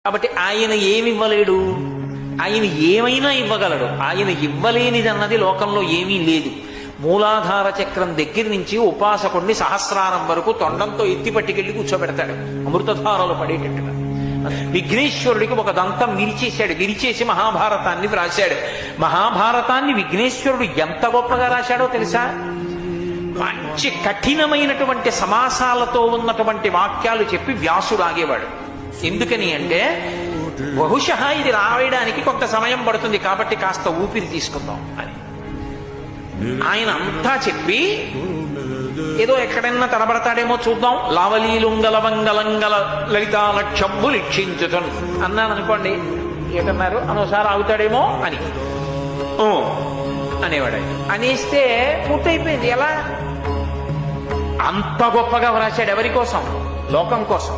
కాబట్టి ఆయన ఏమివ్వలేడు, ఆయన ఏమైనా ఇవ్వగలడు. ఆయన ఇవ్వలేనిది అన్నది లోకంలో ఏమీ లేదు. మూలాధార చక్రం దగ్గర నుంచి ఉపాసకుడిని సహస్రారం వరకు తొండంతో ఎత్తి పట్టుకెళ్ళి కూర్చోబెడతాడు అమృతధారలో పడేటట్టుగా. విఘ్నేశ్వరుడికి ఒక దంతం విరిచేసి మహాభారతాన్ని వ్రాశాడు. మహాభారతాన్ని విఘ్నేశ్వరుడు ఎంత గొప్పగా రాశాడో తెలుసా? మంచి కఠినమైనటువంటి సమాసాలతో ఉన్నటువంటి వాక్యాలు చెప్పి వ్యాసుడు ఆగేవాడు. ఎందుకని అంటే బహుశः ఇది రాయడానికి కొంత సమయం పడుతుంది కాబట్టి కాస్త ఊపిరి తీసుకుందాం అని. ఆయన అంతా చెప్పి ఏదో ఎక్కడైనా తడబడతాడేమో చూద్దాం, లావలీలుంగలవంగలంగల లలితా లక్ష్యంబు లిక్షించుతను అన్నాను అనుకోండి, ఏమన్నారు అనోసారి ఆగుతాడేమో అని అనేవాడు. అనేస్తే పూర్తయిపోయింది. ఎలా అంత గొప్పగా వ్రాశాడు? ఎవరి కోసం? లోకం కోసం.